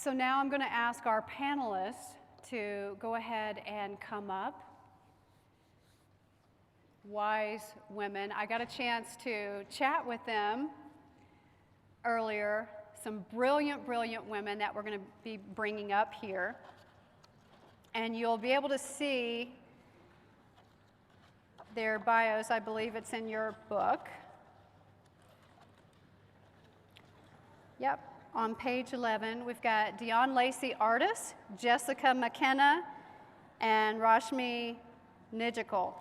So now I'm going to ask our panelists to go ahead and come up. Wise women. I got a chance to chat with them earlier. Some brilliant, brilliant women that we're going to be bringing up here. And you'll be able to see their bios. I believe it's in your book. Yep, on page 11, we've got Dion Lacey Artis, Jessica McKenna, and Rashmi Nijikal.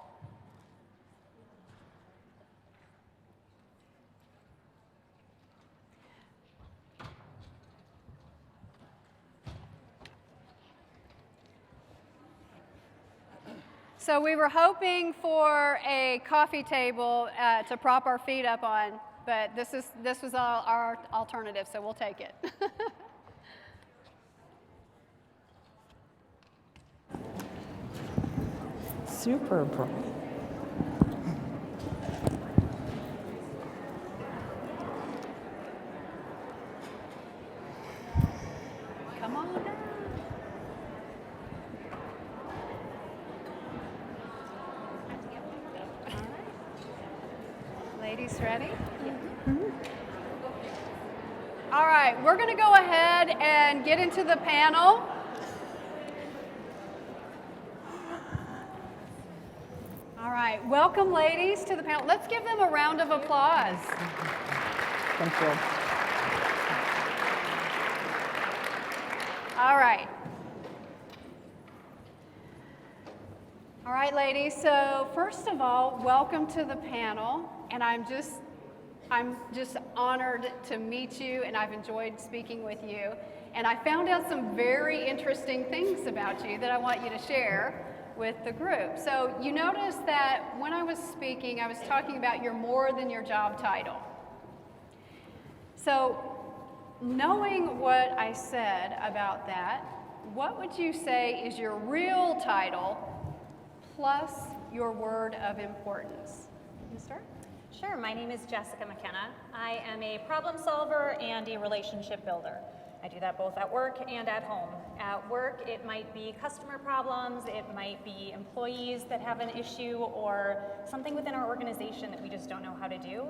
So we were hoping for a coffee table to prop our feet up on, but this was our alternative, so we'll take it. Super bright. Come on down. Ladies ready? All right, we're going to go ahead and get into the panel. All right, welcome ladies to the panel. Let's give them a round of applause. Thank you. All right. All right, ladies, so first of all, welcome to the panel, and I'm just honored to meet you, and I've enjoyed speaking with you, and I found out some very interesting things about you that I want you to share with the group. So you notice that when I was speaking, I was talking about you're more than your job title. So knowing what I said about that, what would you say is your real title plus your word of importance? You start? Sure, my name is Jessica McKenna. I am a problem solver and a relationship builder. I do that both at work and at home. At work, it might be customer problems, it might be employees that have an issue, or something within our organization that we just don't know how to do.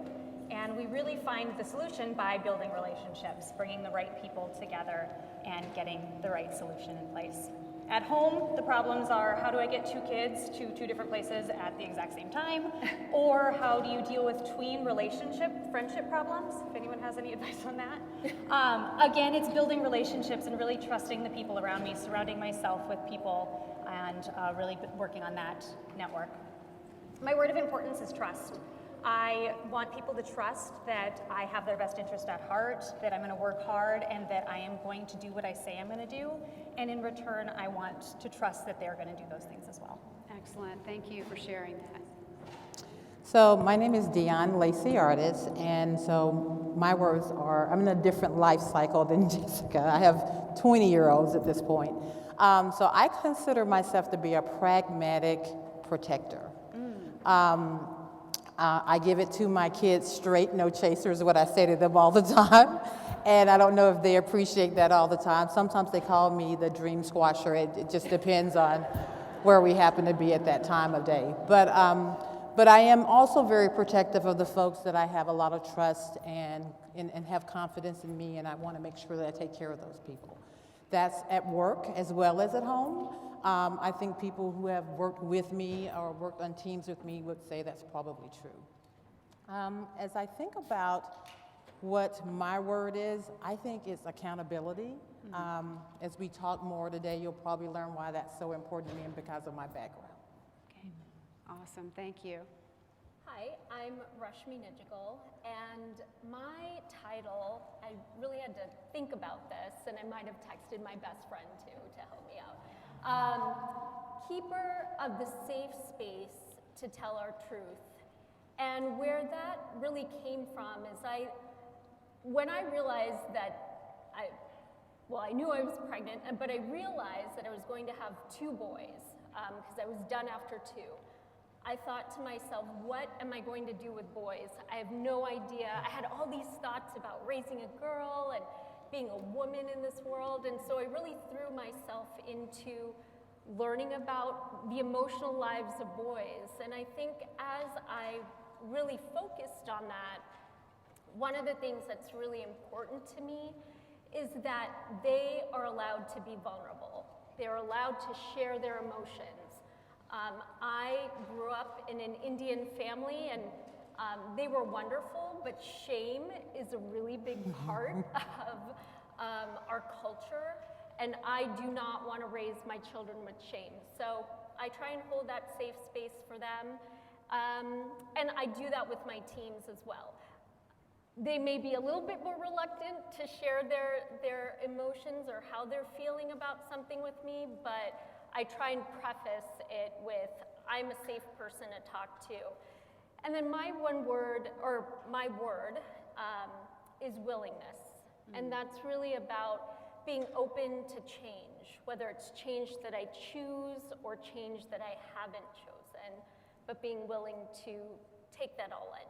And we really find the solution by building relationships, bringing the right people together, and getting the right solution in place. At home, the problems are, how do I get two kids to two different places at the exact same time? Or how do you deal with tween friendship problems? If anyone has any advice on that. Again, it's building relationships and really trusting the people around me, surrounding myself with people, and really working on that network. My word of importance is trust. I want people to trust that I have their best interest at heart, that I'm going to work hard, and that I am going to do what I say I'm going to do. And in return, I want to trust that they're going to do those things as well. Excellent. Thank you for sharing that. So my name is Dion Lacey Artis, and so my words are, I'm in a different life cycle than Jessica. I have 20-year-olds at this point. So I consider myself to be a pragmatic protector. I give it to my kids straight, no chasers, what I say to them all the time. And I don't know if they appreciate that all the time. Sometimes they call me the dream squasher. It just depends on where we happen to be at that time of day. But I am also very protective of the folks that I have a lot of trust and have confidence in me, and I want to make sure that I take care of those people. That's at work as well as at home. I think people who have worked with me or worked on teams with me would say that's probably true. As I think about what my word is, I think it's accountability. As we talk more today, you'll probably learn why that's so important to me and because of my background. Okay, awesome, thank you. Hi, I'm Rashmi Nijikal, and my title, I really had to think about this, and I might have texted my best friend too to help me out. Keeper of the safe space to tell our truth. And where that really came from is when I realized that I knew I was pregnant, but I realized that I was going to have two boys, because I was done after two. I thought to myself, what am I going to do with boys? I have no idea. I had all these thoughts about raising a girl and being a woman in this world. And so I really threw myself into learning about the emotional lives of boys. And I think as I really focused on that, one of the things that's really important to me is that they are allowed to be vulnerable. They're allowed to share their emotions. I grew up in an Indian family, and they were wonderful, but shame is a really big part of our culture, and I do not want to raise my children with shame. So I try and hold that safe space for them, and I do that with my teams as well. They may be a little bit more reluctant to share their emotions or how they're feeling about something with me, but I try and preface it with, I'm a safe person to talk to. And then my word is willingness. And that's really about being open to change, whether it's change that I choose or change that I haven't chosen, but being willing to take that all in.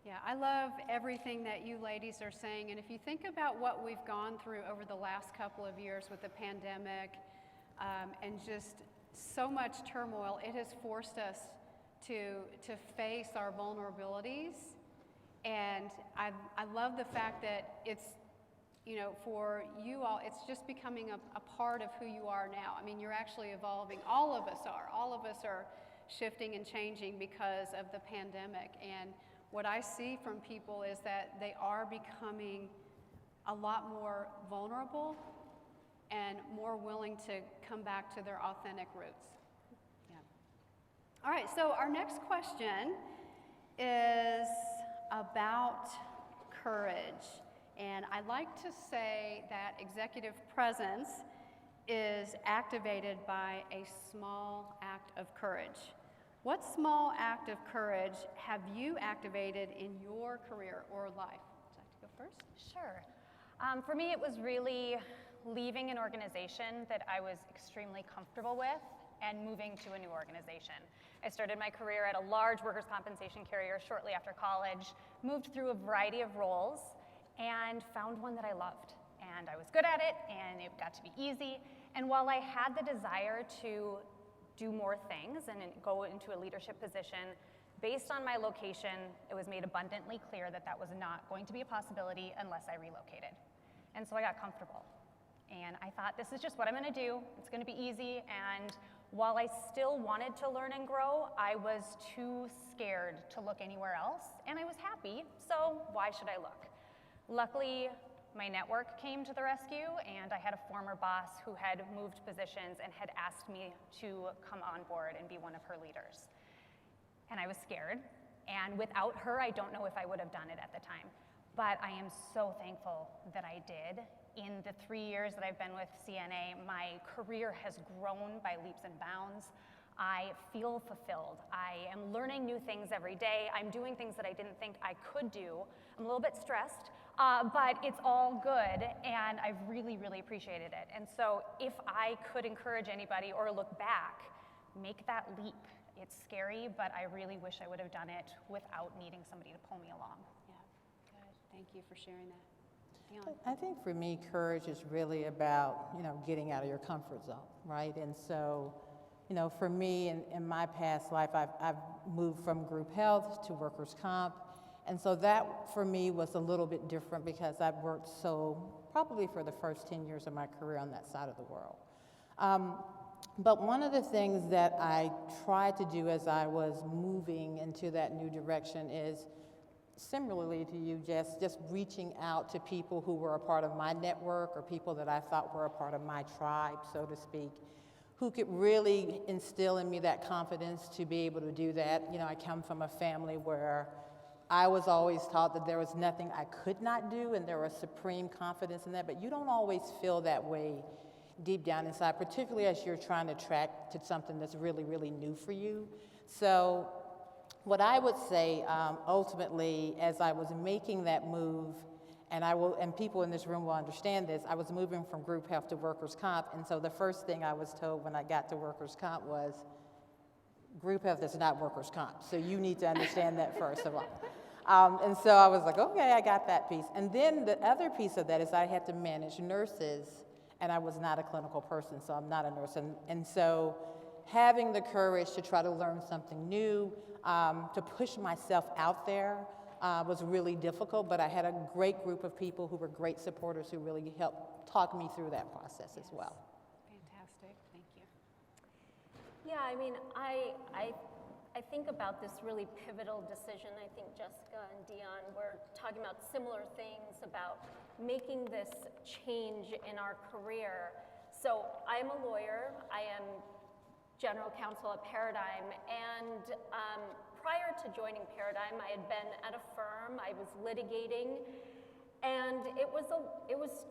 Yeah, I love everything that you ladies are saying. And if you think about what we've gone through over the last couple of years with the pandemic and just so much turmoil, it has forced us to face our vulnerabilities. And I love the fact that it's, you know, for you all, it's just becoming a part of who you are now. I mean, you're actually evolving. All of us are shifting and changing because of the pandemic. And what I see from people is that they are becoming a lot more vulnerable and more willing to come back to their authentic roots. Yeah. All right, so our next question is about courage. And I like to say that executive presence is activated by a small act of courage. What small act of courage have you activated in your career or life? Would you like to go first? Sure. For me, it was really leaving an organization that I was extremely comfortable with and moving to a new organization. I started my career at a large workers' compensation carrier shortly after college, moved through a variety of roles, and found one that I loved. And I was good at it, and it got to be easy. And while I had the desire to do more things and go into a leadership position, based on my location, it was made abundantly clear that that was not going to be a possibility unless I relocated. And so I got comfortable. And I thought, this is just what I'm gonna do. It's gonna be easy. And while I still wanted to learn and grow, I was too scared to look anywhere else. And I was happy, so why should I look? Luckily, my network came to the rescue, and I had a former boss who had moved positions and had asked me to come on board and be one of her leaders. And I was scared, and without her, I don't know if I would have done it at the time. But I am so thankful that I did. In the 3 years that I've been with CNA, my career has grown by leaps and bounds. I feel fulfilled. I am learning new things every day. I'm doing things that I didn't think I could do. I'm a little bit stressed, but it's all good, and I've really, really appreciated it. And so if I could encourage anybody or look back, make that leap. It's scary, but I really wish I would have done it without needing somebody to pull me along. Yeah, good. Thank you for sharing that. Dion. I think for me, courage is really about, getting out of your comfort zone, right? And so, for me, in my past life, I've moved from group health to workers' comp. And so that, for me, was a little bit different because I've worked probably for the first 10 years of my career on that side of the world. But one of the things that I tried to do as I was moving into that new direction is, similarly to you, Jess, just reaching out to people who were a part of my network or people that I thought were a part of my tribe, so to speak, who could really instill in me that confidence to be able to do that. I come from a family where I was always taught that there was nothing I could not do, and there was supreme confidence in that, but you don't always feel that way deep down inside, particularly as you're trying to track to something that's really, really new for you. So what I would say, ultimately, as I was making that move, and people in this room will understand this, I was moving from group health to workers' comp, and so the first thing I was told when I got to workers' comp was, group health is not workers' comp, so you need to understand that first of all. And so I was like, okay, I got that piece. And then the other piece of that is I had to manage nurses, and I was not a clinical person, so I'm not a nurse. And so having the courage to try to learn something new, to push myself out there was really difficult, but I had a great group of people who were great supporters who really helped talk me through that process as well. Fantastic, thank you. Yeah, I mean, I think about this really pivotal decision. I think Jessica and Dion were talking about similar things about making this change in our career. So I am a lawyer. I am general counsel at Paradigm, and prior to joining Paradigm, I had been at a firm. I was litigating, and it was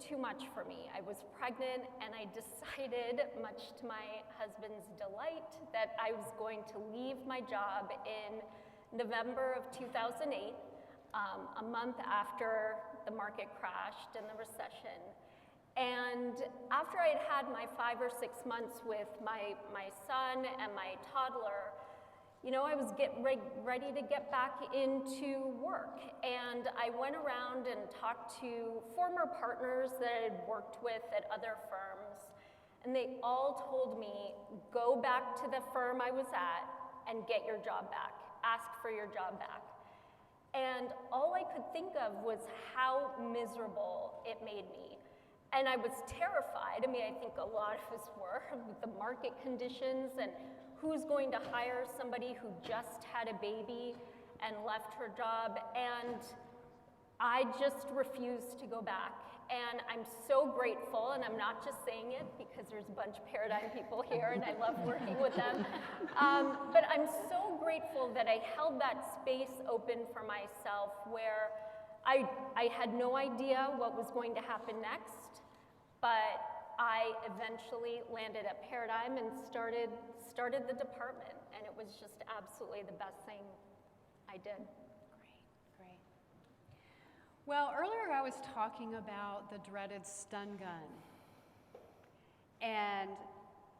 too much for me. I was pregnant, and I decided, much to my husband's delight, that I was going to leave my job in November of 2008, a month after the market crashed and the recession. And after I had had my 5 or 6 months with my son and my toddler, you know, I was ready to get back into work. And I went around and talked to former partners that I had worked with at other firms. And they all told me, go back to the firm I was at and get your job back. Ask for your job back. And all I could think of was how miserable it made me. And I was terrified. I mean, I think a lot of us were, with the market conditions and who's going to hire somebody who just had a baby and left her job. And I just refused to go back. And I'm so grateful, and I'm not just saying it because there's a bunch of Paradigm people here and I love working with them. But I'm so grateful that I held that space open for myself where I had no idea what was going to happen next, but I eventually landed at Paradigm and started the department, and it was just absolutely the best thing I did. Great. Well, earlier I was talking about the dreaded stun gun, and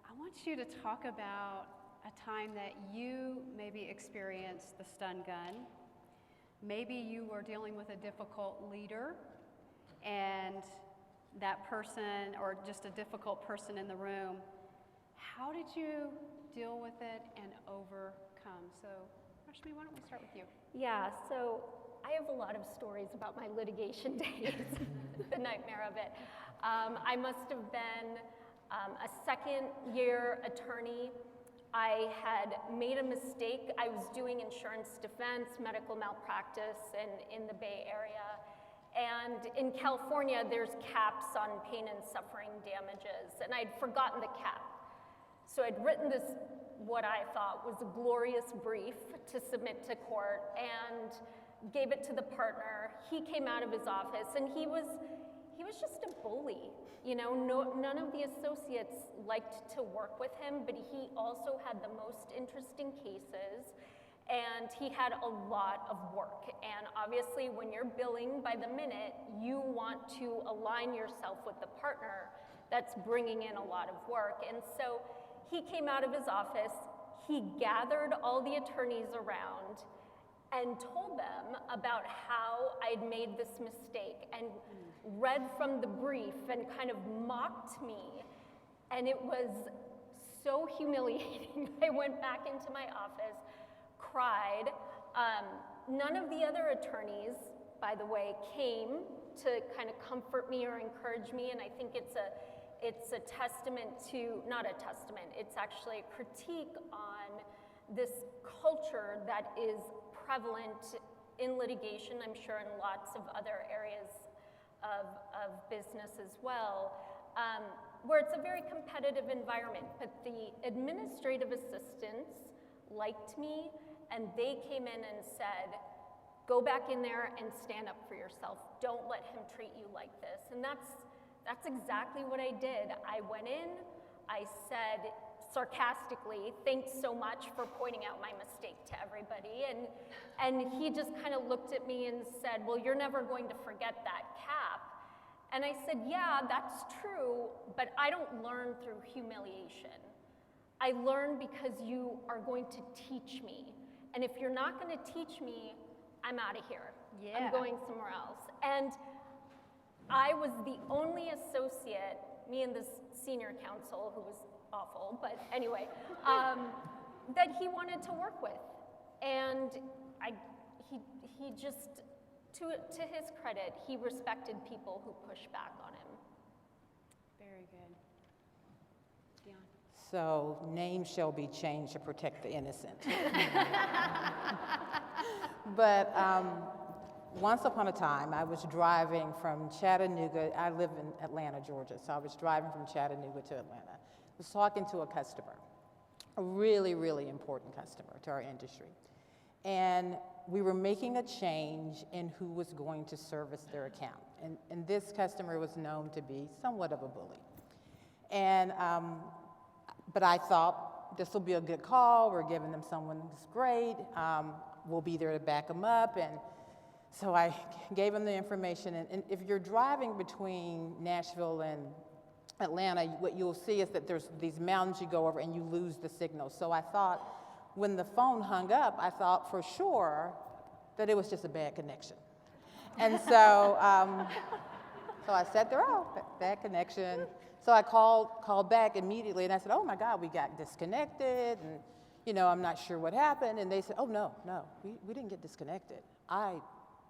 I want you to talk about a time that you maybe experienced the stun gun. Maybe you were dealing with a difficult leader, and that person, or just a difficult person in the room, how did you deal with it and overcome? So, Rashmi, why don't we start with you? Yeah, so I have a lot of stories about my litigation days, the nightmare of it. I must have been a second-year attorney. I had made a mistake. I was doing insurance defense, medical malpractice in the Bay Area. And in California, there's caps on pain and suffering damages, and I'd forgotten the cap. So I'd written this, what I thought was a glorious brief to submit to court, and gave it to the partner. He came out of his office, and he was just a bully. You know, none of the associates liked to work with him, but he also had the most interesting cases. And he had a lot of work. And obviously, when you're billing by the minute, you want to align yourself with the partner that's bringing in a lot of work. And so he came out of his office, he gathered all the attorneys around and told them about how I'd made this mistake and read from the brief and kind of mocked me. And it was so humiliating. I went back into my office, cried. None of the other attorneys, by the way, came to kind of comfort me or encourage me, and I think it's a testament to, not a testament, it's actually a critique on this culture that is prevalent in litigation, I'm sure in lots of other areas of business as well, where it's a very competitive environment, but the administrative assistants liked me, and they came in and said, go back in there and stand up for yourself. Don't let him treat you like this. And that's exactly what I did. I went in, I said sarcastically, thanks so much for pointing out my mistake to everybody. And he just kind of looked at me and said, well, you're never going to forget that cap. And I said, yeah, that's true, but I don't learn through humiliation. I learn because you are going to teach me. And if you're not going to teach me, I'm out of here. Yeah. I'm going somewhere else. And I was the only associate, me and this senior counsel who was awful, but anyway, that he wanted to work with. And he just, to his credit, he respected people who pushed back on him. Very good. Dion. So names shall be changed to protect the innocent. But once upon a time, I was driving from Chattanooga. I live in Atlanta, Georgia, so I was driving from Chattanooga to Atlanta. I was talking to a customer, a really, really important customer to our industry. And we were making a change in who was going to service their account. And this customer was known to be somewhat of a bully. And, but I thought, this will be a good call. We're giving them someone who's great. We'll be there to back them up. And so I gave them the information. And if you're driving between Nashville and Atlanta, what you'll see is that there's these mountains you go over and you lose the signal. So I thought, when the phone hung up, I thought for sure that it was just a bad connection. And so, so I said, bad connection. So I called back immediately, and I said, oh my God, we got disconnected, and you know, I'm not sure what happened. And they said, oh no, we didn't get disconnected. I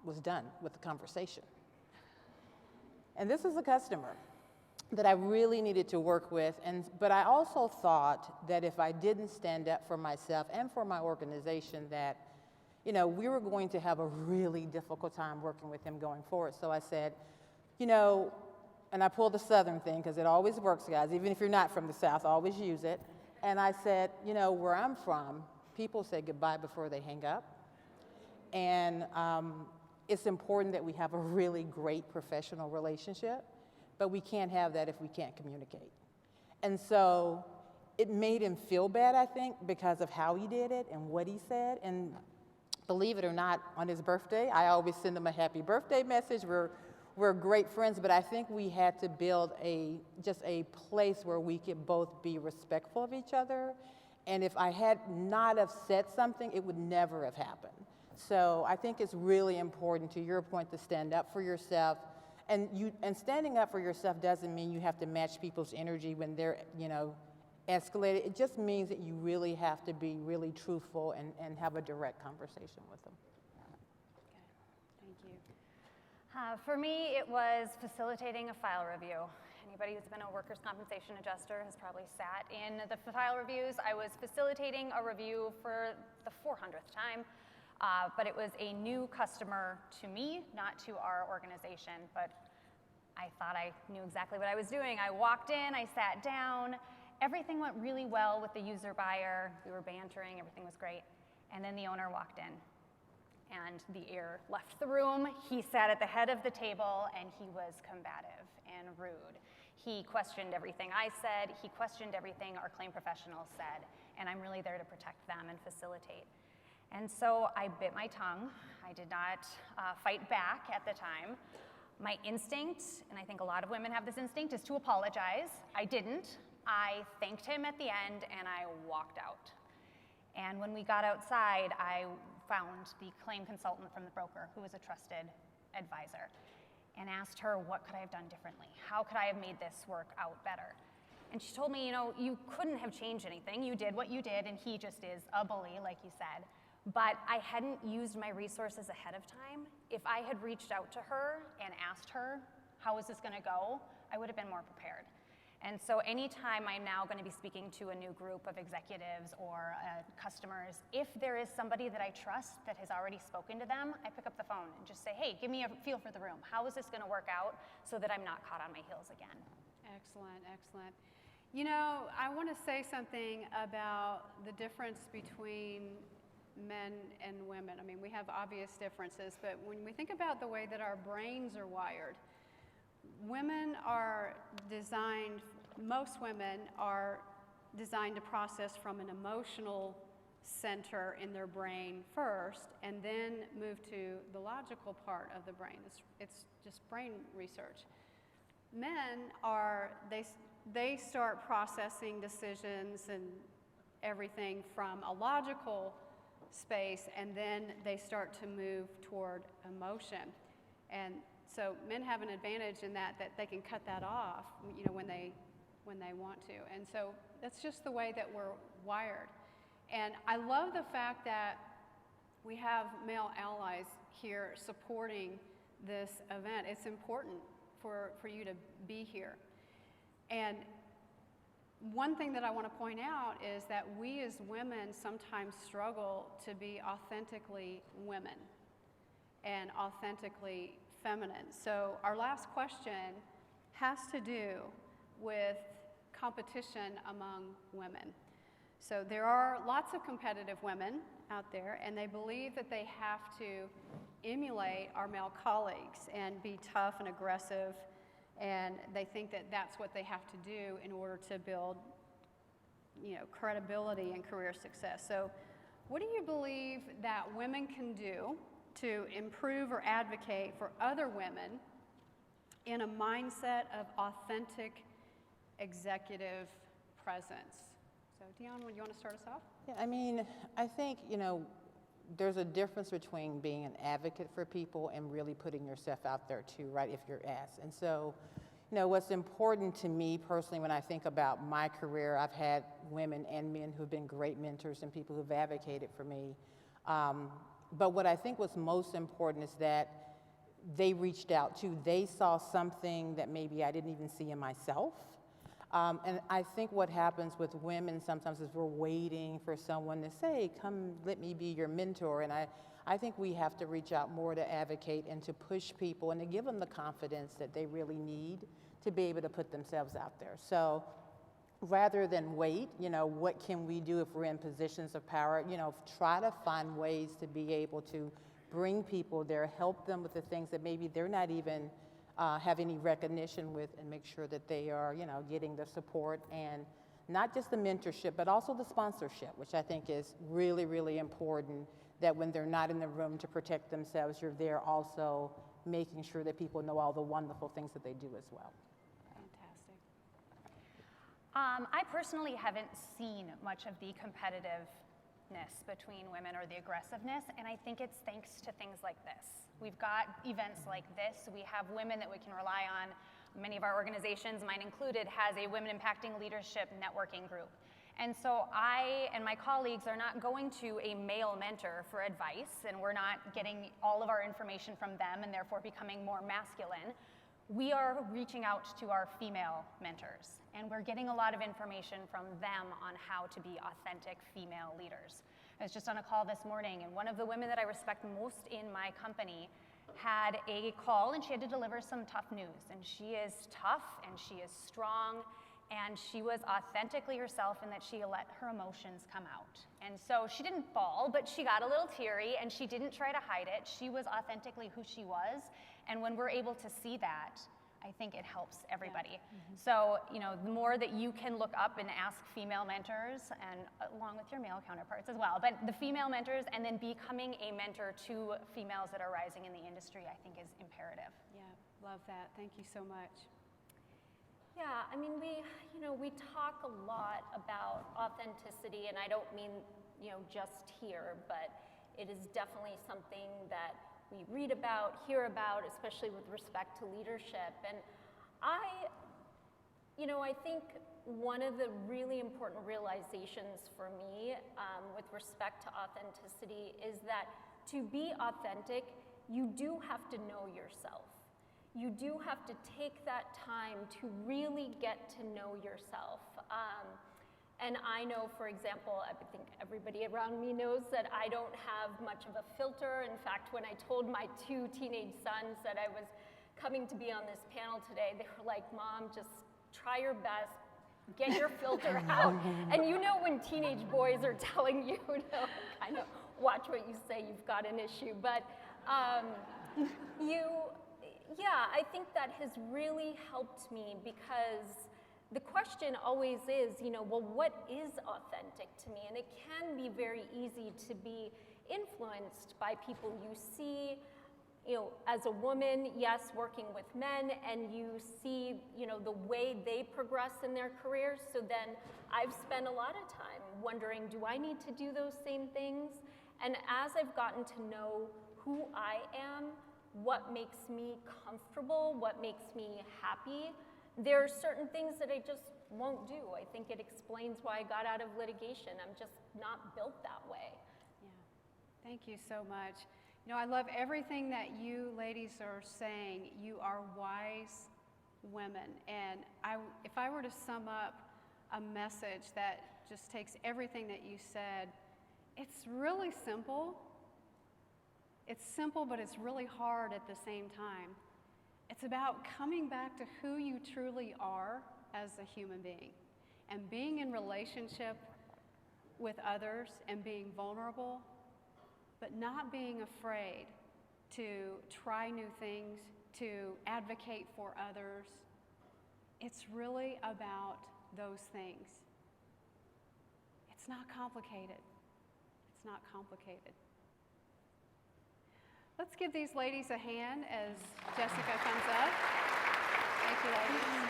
was done with the conversation. And this is a customer that I really needed to work with, but I also thought that if I didn't stand up for myself and for my organization, that you know, we were going to have a really difficult time working with him going forward. So I said, you know, and I pulled the Southern thing because it always works, guys. Even if you're not from the South, always use it. And I said, you know, where I'm from, people say goodbye before they hang up. And it's important that we have a really great professional relationship, but we can't have that if we can't communicate. And so it made him feel bad, I think, because of how he did it and what he said. And believe it or not, on his birthday, I always send him a happy birthday message. We're great friends, but I think we had to build just a place where we could both be respectful of each other. And if I had not have said something, it would never have happened. So I think it's really important, to your point, to stand up for yourself. And standing up for yourself doesn't mean you have to match people's energy when they're, you know, escalated. It just means that you really have to be really truthful and have a direct conversation with them. Thank you. For me, it was facilitating a file review. Anybody who's been a workers' compensation adjuster has probably sat in the file reviews. I was facilitating a review for the 400th time, but it was a new customer to me, not to our organization, but I thought I knew exactly what I was doing. I walked in, I sat down, everything went really well with the user buyer. We were bantering, everything was great. And then the owner walked in. And the heir left the room. He sat at the head of the table, and he was combative and rude. He questioned everything I said. He questioned everything our claim professionals said. And I'm really there to protect them and facilitate. And so I bit my tongue. I did not fight back at the time. My instinct, and I think a lot of women have this instinct, is to apologize. I didn't. I thanked him at the end, and I walked out. And when we got outside, I found the claim consultant from the broker, who was a trusted advisor, and asked her, what could I have done differently? How could I have made this work out better? And she told me, you know, you couldn't have changed anything. You did what you did, and he just is a bully, like you said. But I hadn't used my resources ahead of time. If I had reached out to her and asked her, how is this gonna go? I would have been more prepared. And so anytime I'm now going to be speaking to a new group of executives or customers, if there is somebody that I trust that has already spoken to them, I pick up the phone and just say, hey, give me a feel for the room. How is this going to work out so that I'm not caught on my heels again? Excellent, excellent. You know, I want to say something about the difference between men and women. I mean, we have obvious differences, but when we think about the way that our brains are wired, women are designed, most women are designed to process from an emotional center in their brain first and then move to the logical part of the brain. It's just brain research. Men are, they start processing decisions and everything from a logical space, and then they start to move toward emotion. And so men have an advantage in that they can cut that off, you know, when they want to. And so that's just the way that we're wired. And I love the fact that we have male allies here supporting this event. It's important for you to be here. And one thing that I want to point out is that we as women sometimes struggle to be authentically women and authentically feminine. So our last question has to do with competition among women. So there are lots of competitive women out there, and they believe that they have to emulate our male colleagues and be tough and aggressive, and they think that that's what they have to do in order to build, you know, credibility and career success. So what do you believe that women can do to improve or advocate for other women in a mindset of authentic executive presence? So Dion, you want to start us off? Yeah, I mean, I think, you know, there's a difference between being an advocate for people and really putting yourself out there too, right, if you're asked. And so, you know, what's important to me personally when I think about my career, I've had women and men who've been great mentors and people who've advocated for me. But what I think was most important is that they reached out too. They saw something that maybe I didn't even see in myself. And I think what happens with women sometimes is we're waiting for someone to say, come, let me be your mentor. And I think we have to reach out more to advocate and to push people and to give them the confidence that they really need to be able to put themselves out there. So rather than wait, you know, what can we do if we're in positions of power? You know, try to find ways to be able to bring people there, help them with the things that maybe they're not even have any recognition with, and make sure that they are, you know, getting the support and not just the mentorship, but also the sponsorship, which I think is really, really important, that when they're not in the room to protect themselves, you're there also making sure that people know all the wonderful things that they do as well. Fantastic. I personally haven't seen much of the competitiveness between women or the aggressiveness, and I think it's thanks to things like this. We've got events like this. We have women that we can rely on. Many of our organizations, mine included, has a Women Impacting Leadership networking group. And so I and my colleagues are not going to a male mentor for advice, and we're not getting all of our information from them and therefore becoming more masculine. We are reaching out to our female mentors, and we're getting a lot of information from them on how to be authentic female leaders. I was just on a call this morning, and one of the women that I respect most in my company had a call, and she had to deliver some tough news. And she is tough, and she is strong, and she was authentically herself in that she let her emotions come out. And so she didn't bawl, but she got a little teary, and she didn't try to hide it. She was authentically who she was, and when we're able to see that, I think it helps everybody. Yeah. Mm-hmm. So, you know, the more that you can look up and ask female mentors, and along with your male counterparts as well, but the female mentors, and then becoming a mentor to females that are rising in the industry, I think is imperative. Yeah, love that. Thank you so much. Yeah, I mean, we talk a lot about authenticity, and I don't mean, just here, but it is definitely something that we read about, hear about, especially with respect to leadership. And I think one of the really important realizations for me with respect to authenticity is that to be authentic, you do have to know yourself. You do have to take that time to really get to know yourself. And I know, for example, I think everybody around me knows that I don't have much of a filter. In fact, when I told my 2 teenage sons that I was coming to be on this panel today, they were like, Mom, just try your best, get your filter out. And you know when teenage boys are telling you to kind of watch what you say, you've got an issue. But I think that has really helped me, because the question always is, well, what is authentic to me? And it can be very easy to be influenced by people you see, as a woman, yes, working with men, and you see, the way they progress in their careers. So then I've spent a lot of time wondering, do I need to do those same things? And as I've gotten to know who I am, what makes me comfortable, what makes me happy, there are certain things that I just won't do. I think it explains why I got out of litigation. I'm just not built that way. Yeah. Thank you so much. You know, I love everything that you ladies are saying. You are wise women. And if I were to sum up a message that just takes everything that you said, it's really simple. It's simple, but it's really hard at the same time. It's about coming back to who you truly are as a human being and being in relationship with others and being vulnerable, but not being afraid to try new things, to advocate for others. It's really about those things. It's not complicated. It's not complicated. Let's give these ladies a hand as Jessica comes up. Thank you, ladies.